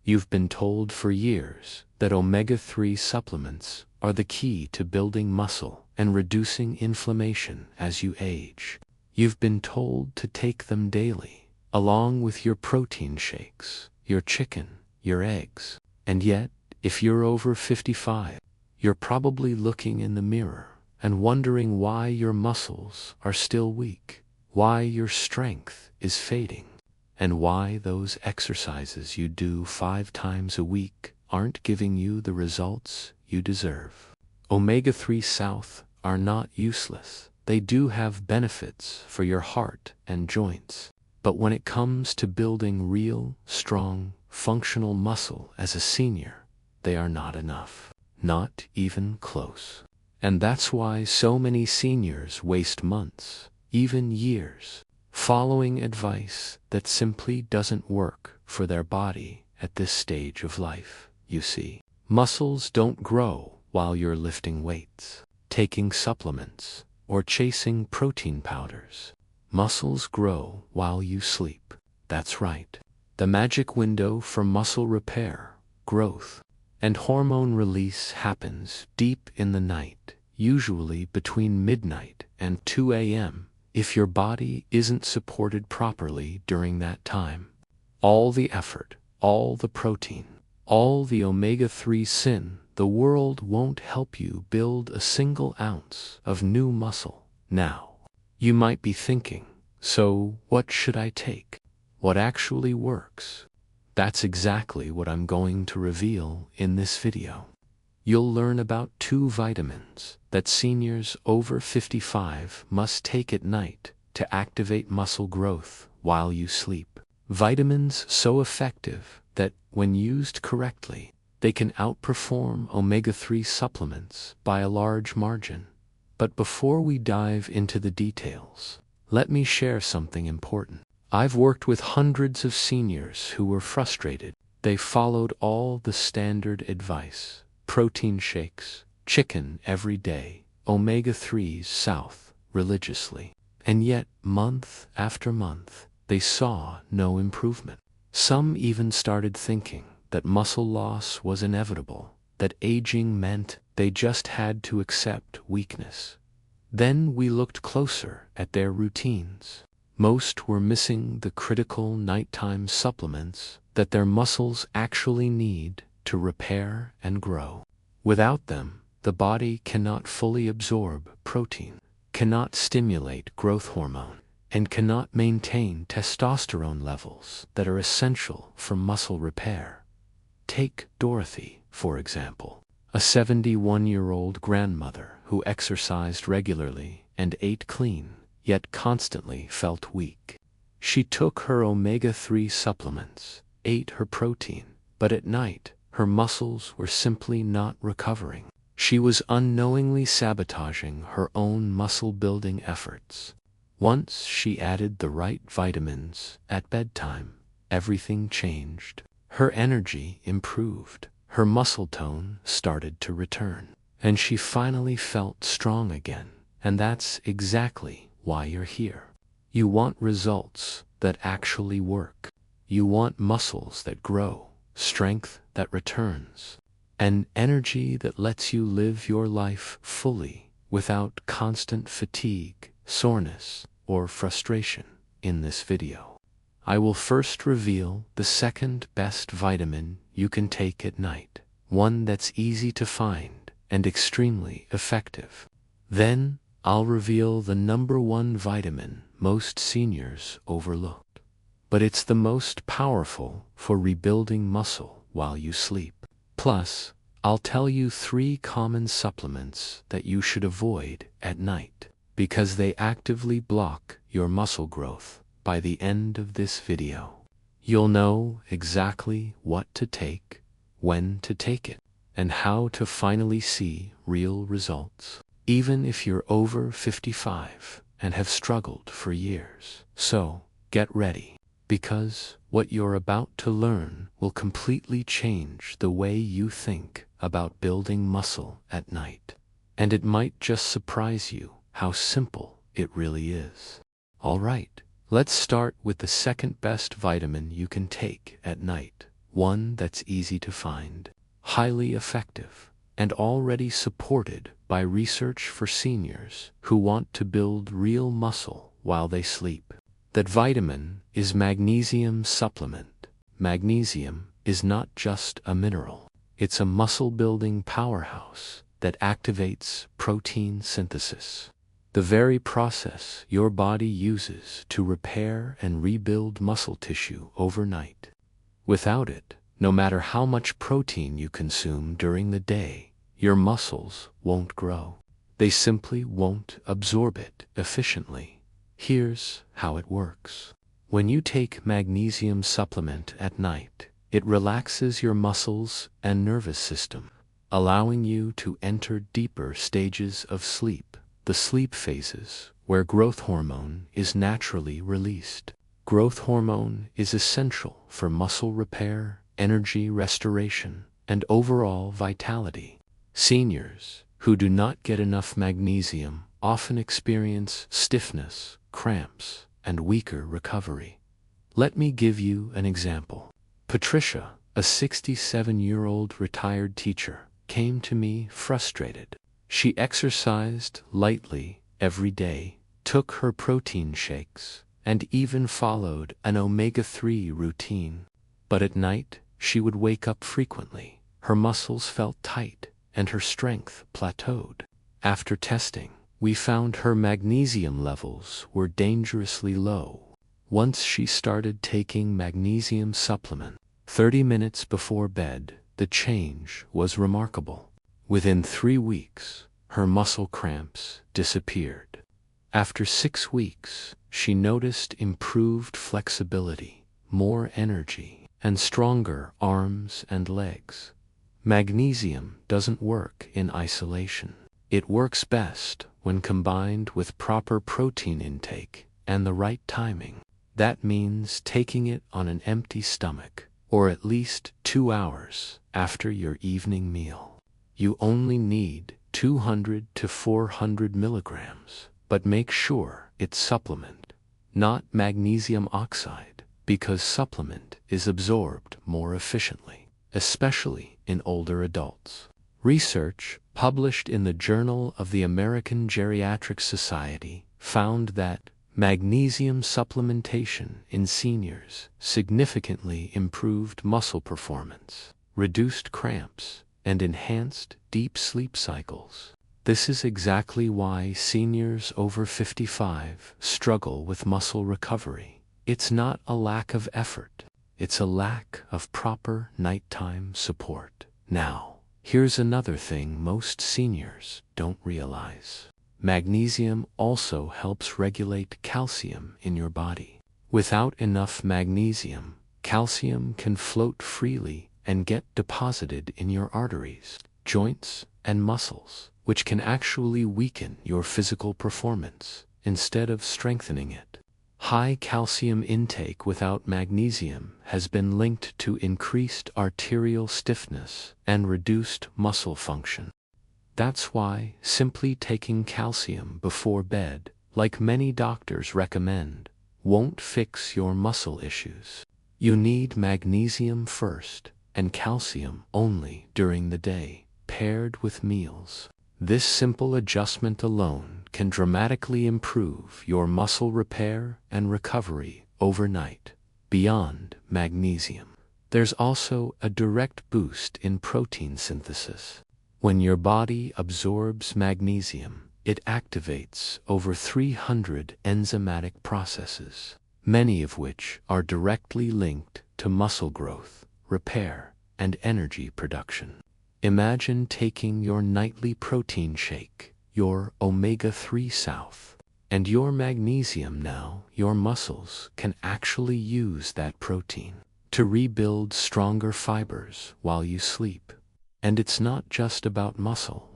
You've been told for years that omega-3 supplements are the key to building muscle and reducing inflammation as you age. You've been told to take them daily, along with your protein shakes, your chicken, your eggs. And yet, if you're over 55, you're probably looking in the mirror and wondering why your muscles are still weak, why your strength is fading, and why those exercises you do 5 times a week aren't giving you the results you deserve. Omega-3 South are not useless. They do have benefits for your heart and joints. But when it comes to building real, strong, functional muscle as a senior, they are not enough. Not even close. And that's why so many seniors waste months, even years, following advice that simply doesn't work for their body at this stage of life. You see, muscles don't grow while you're lifting weights, taking supplements, or chasing protein powders. Muscles grow while you sleep. That's right. The magic window for muscle repair, growth, and hormone release happens deep in the night, usually between midnight and 2 a.m. if your body isn't supported properly during that time. All the effort, all the protein, all the omega-3 sin, the world won't help you build a single ounce of new muscle. Now, you might be thinking, so what should I take? What actually works? That's exactly what I'm going to reveal in this video. You'll learn about 2 vitamins that seniors over 55 must take at night to activate muscle growth while you sleep. Vitamins so effective that, when used correctly, they can outperform omega-3 supplements by a large margin. But before we dive into the details, let me share something important. I've worked with hundreds of seniors who were frustrated. They followed all the standard advice: protein shakes, chicken every day, omega-3s South religiously. And yet, month after month, they saw no improvement. Some even started thinking that muscle loss was inevitable, that aging meant they just had to accept weakness. Then we looked closer at their routines. Most were missing the critical nighttime supplements that their muscles actually need to repair and grow. Without them, the body cannot fully absorb protein, cannot stimulate growth hormone, and cannot maintain testosterone levels that are essential for muscle repair. Take Dorothy, for example, a 71-year-old grandmother who exercised regularly and ate clean, yet constantly felt weak. She took her omega-3 supplements, ate her protein, but at night, her muscles were simply not recovering. She was unknowingly sabotaging her own muscle-building efforts. Once she added the right vitamins at bedtime, everything changed. Her energy improved, her muscle tone started to return, and she finally felt strong again. And that's exactly why you're here. You want results that actually work. You want muscles that grow, strength that returns, and energy that lets you live your life fully without constant fatigue, soreness, or frustration. In this video, I will first reveal the second best vitamin you can take at night, one that's easy to find and extremely effective. Then, I'll reveal the number 1 vitamin most seniors overlook, but it's the most powerful for rebuilding muscle while you sleep. Plus, I'll tell you 3 common supplements that you should avoid at night, because they actively block your muscle growth. By the end of this video, you'll know exactly what to take, when to take it, and how to finally see real results, even if you're over 55 and have struggled for years. So, get ready, because what you're about to learn will completely change the way you think about building muscle at night. And it might just surprise you how simple it really is. All right. Let's start with the second best vitamin you can take at night, one that's easy to find, highly effective, and already supported by research for seniors who want to build real muscle while they sleep. That vitamin is magnesium supplement. Magnesium is not just a mineral. It's a muscle-building powerhouse that activates protein synthesis, the very process your body uses to repair and rebuild muscle tissue overnight. Without it, no matter how much protein you consume during the day, your muscles won't grow. They simply won't absorb it efficiently. Here's how it works. When you take magnesium supplement at night, it relaxes your muscles and nervous system, allowing you to enter deeper stages of sleep, the sleep phases, where growth hormone is naturally released. Growth hormone is essential for muscle repair, energy restoration, and overall vitality. Seniors who do not get enough magnesium often experience stiffness, cramps, and weaker recovery. Let me give you an example. Patricia, a 67-year-old retired teacher, came to me frustrated. She exercised lightly every day, took her protein shakes, and even followed an omega-3 routine. But at night, she would wake up frequently. Her muscles felt tight, and her strength plateaued. After testing, we found her magnesium levels were dangerously low. Once she started taking magnesium supplement 30 minutes before bed, the change was remarkable. Within 3 weeks, her muscle cramps disappeared. After 6 weeks, she noticed improved flexibility, more energy, and stronger arms and legs. Magnesium doesn't work in isolation. It works best when combined with proper protein intake and the right timing. That means taking it on an empty stomach, or at least 2 hours after your evening meal. You only need 200 to 400 milligrams, but make sure it's supplement, not magnesium oxide, because supplement is absorbed more efficiently, especially in older adults. Research published in the Journal of the American Geriatric Society found that magnesium supplementation in seniors significantly improved muscle performance, reduced cramps, and enhanced deep sleep cycles. This is exactly why seniors over 55 struggle with muscle recovery. It's not a lack of effort. It's a lack of proper nighttime support. Now, here's another thing most seniors don't realize. Magnesium also helps regulate calcium in your body. Without enough magnesium, calcium can float freely and get deposited in your arteries, joints, and muscles, which can actually weaken your physical performance instead of strengthening it. High calcium intake without magnesium has been linked to increased arterial stiffness and reduced muscle function. That's why simply taking calcium before bed, like many doctors recommend, won't fix your muscle issues. You need magnesium first and calcium only during the day, paired with meals. This simple adjustment alone can dramatically improve your muscle repair and recovery overnight. Beyond magnesium, there's also a direct boost in protein synthesis. When your body absorbs magnesium, it activates over 300 enzymatic processes, many of which are directly linked to muscle growth, repair, and energy production. Imagine taking your nightly protein shake, your omega-3 south, and your magnesium. Now your muscles can actually use that protein to rebuild stronger fibers while you sleep. And it's not just about muscle.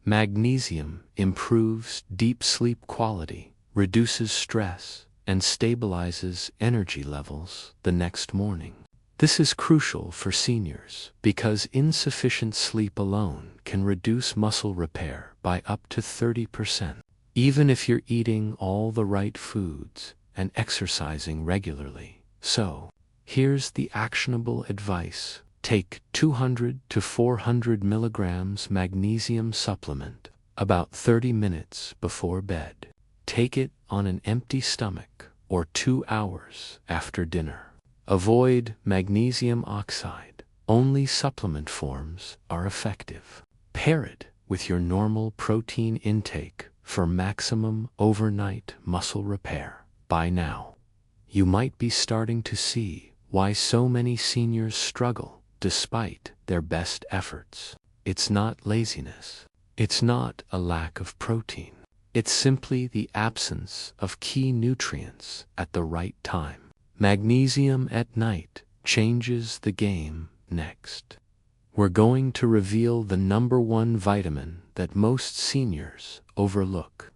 Magnesium improves deep sleep quality, reduces stress, and stabilizes energy levels the next morning. This is crucial for seniors because insufficient sleep alone can reduce muscle repair by up to 30%. Even if you're eating all the right foods and exercising regularly. So, Here's the actionable advice. Take 200 to 400 milligrams magnesium supplement about 30 minutes before bed. Take it on an empty stomach or 2 hours after dinner. Avoid magnesium oxide. Only supplement forms are effective. Pair it with your normal protein intake for maximum overnight muscle repair. By now, you might be starting to see why so many seniors struggle despite their best efforts. It's not laziness. It's not a lack of protein. It's simply the absence of key nutrients at the right time. Magnesium at night changes the game next. We're going to reveal the #1 vitamin that most seniors overlook.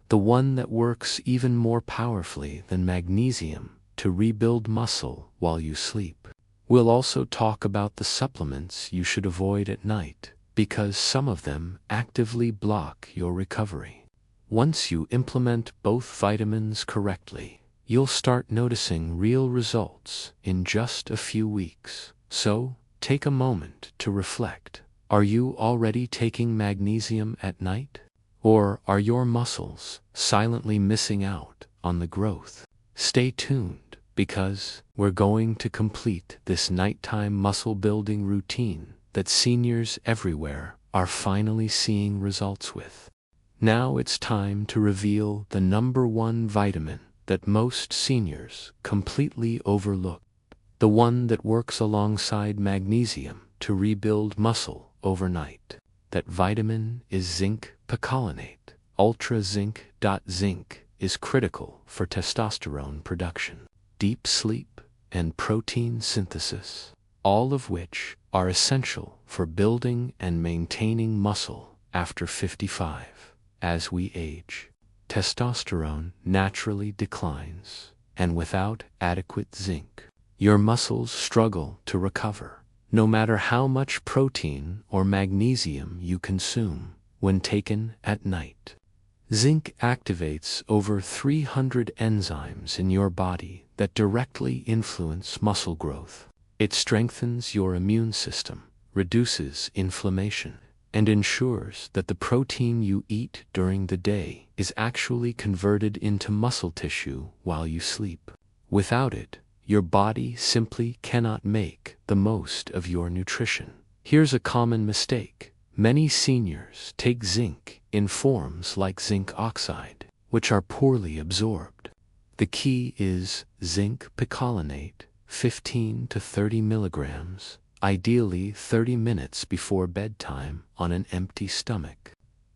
The one that works even more powerfully than magnesium to rebuild muscle while you sleep. We'll also talk about the supplements you should avoid at night, because some of them actively block your recovery. Once you implement both vitamins correctly, you'll start noticing real results in just a few weeks. So, take a moment to reflect. Are you already taking magnesium at night? Or are your muscles silently missing out on the growth? Stay tuned, because we're going to complete this nighttime muscle building routine that seniors everywhere are finally seeing results with. Now it's time to reveal the #1 vitamin that most seniors completely overlook. The one that works alongside magnesium to rebuild muscle overnight. That vitamin is zinc picolinate. Ultra Zinc. Zinc is critical for testosterone production, deep sleep, and protein synthesis, all of which are essential for building and maintaining muscle after 55. As we age, testosterone naturally declines, and without adequate zinc, your muscles struggle to recover, no matter how much protein or magnesium you consume when taken at night. Zinc activates over 300 enzymes in your body that directly influence muscle growth. It strengthens your immune system, reduces inflammation, and ensures that the protein you eat during the day is actually converted into muscle tissue while you sleep. Without it, your body simply cannot make the most of your nutrition. Here's a common mistake. Many seniors take zinc in forms like zinc oxide, which are poorly absorbed. The key is zinc picolinate, 15 to 30 milligrams, ideally 30 minutes before bedtime on an empty stomach.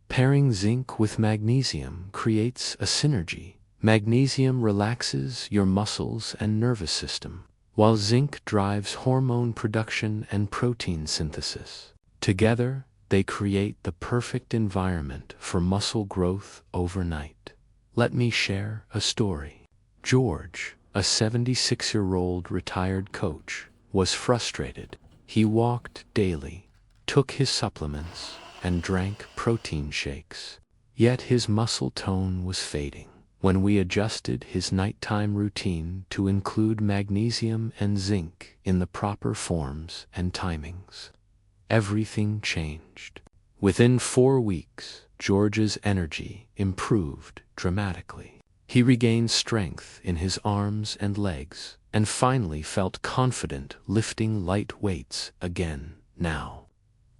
Pairing zinc with magnesium creates a synergy. Magnesium relaxes your muscles and nervous system, while zinc drives hormone production and protein synthesis. Together, they create the perfect environment for muscle growth overnight. Let me share a story. George, a 76-year-old retired coach, was frustrated. He walked daily, took his supplements, and drank protein shakes. Yet his muscle tone was fading. When we adjusted his nighttime routine to include magnesium and zinc in the proper forms and timings, everything changed. Within 4 weeks, George's energy improved dramatically. He regained strength in his arms and legs, and finally felt confident lifting light weights again. Now,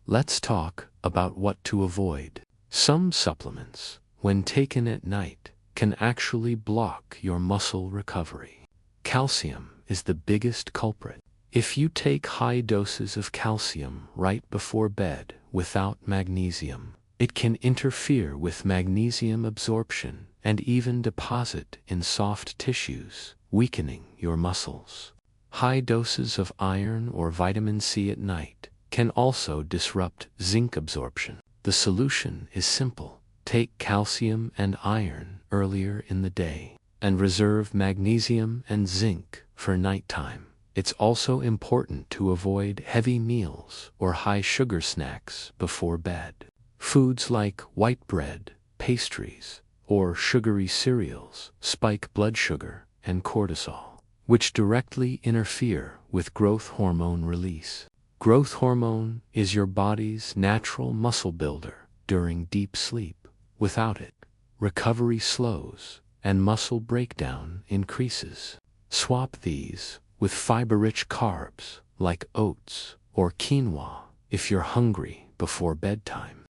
let's talk about what to avoid. Some supplements, when taken at night, can actually block your muscle recovery. Calcium is the biggest culprit. If you take high doses of calcium right before bed without magnesium, it can interfere with magnesium absorption and even deposit in soft tissues, weakening your muscles. High doses of iron or vitamin C at night can also disrupt zinc absorption. The solution is simple. Take calcium and iron earlier in the day, and reserve magnesium and zinc for nighttime. It's also important to avoid heavy meals or high sugar snacks before bed. Foods like white bread, pastries, or sugary cereals spike blood sugar and cortisol. which directly interfere with growth hormone release. Growth hormone is your body's natural muscle builder during deep sleep. Without it, recovery slows and muscle breakdown increases. Swap these with fiber-rich carbs like oats or quinoa if you're hungry before bedtime.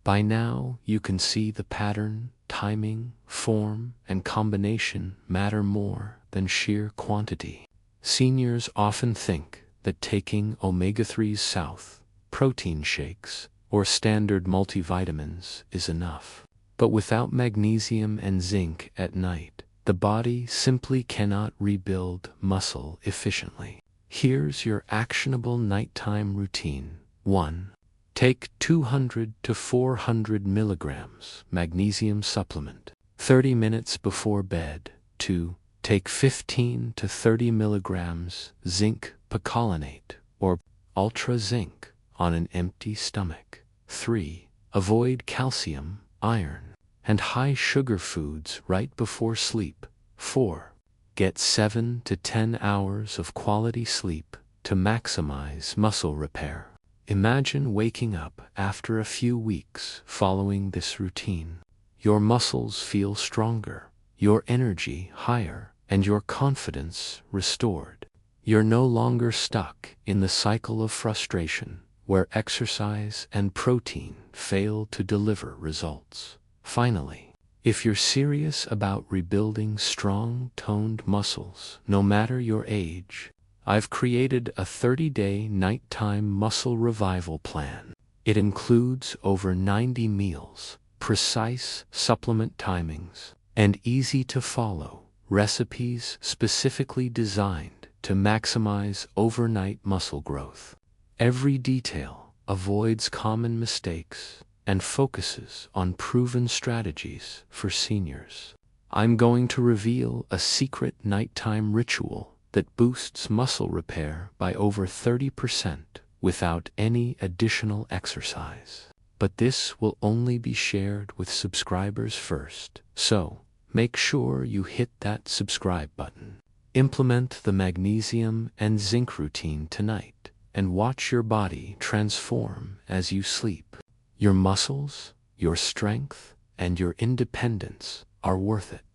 By now, you can see the pattern, timing, form, and combination matter more than sheer quantity. Seniors often think that taking omega-3s south, protein shakes, or standard multivitamins is enough. But without magnesium and zinc at night, the body simply cannot rebuild muscle efficiently. Here's your actionable nighttime routine. 1. Take 200 to 400 milligrams magnesium supplement 30 minutes before bed. 2. Take 15 to 30 milligrams zinc picolinate or ultra zinc on an empty stomach. 3. Avoid calcium, iron, and high sugar foods right before sleep. 4. Get 7 to 10 hours of quality sleep to maximize muscle repair. Imagine waking up after a few weeks following this routine. Your muscles feel stronger, your energy higher, and your confidence restored. You're no longer stuck in the cycle of frustration where exercise and protein fail to deliver results. Finally, if you're serious about rebuilding strong, toned muscles, no matter your age, I've created a 30-day nighttime muscle revival plan. It includes over 90 meals, precise supplement timings, and easy-to-follow recipes specifically designed to maximize overnight muscle growth. Every detail avoids common mistakes and focuses on proven strategies for seniors. I'm going to reveal a secret nighttime ritual that boosts muscle repair by over 30% without any additional exercise. But this will only be shared with subscribers first, so make sure you hit that subscribe button. Implement the magnesium and zinc routine tonight and watch your body transform as you sleep. Your muscles, your strength, and your independence are worth it.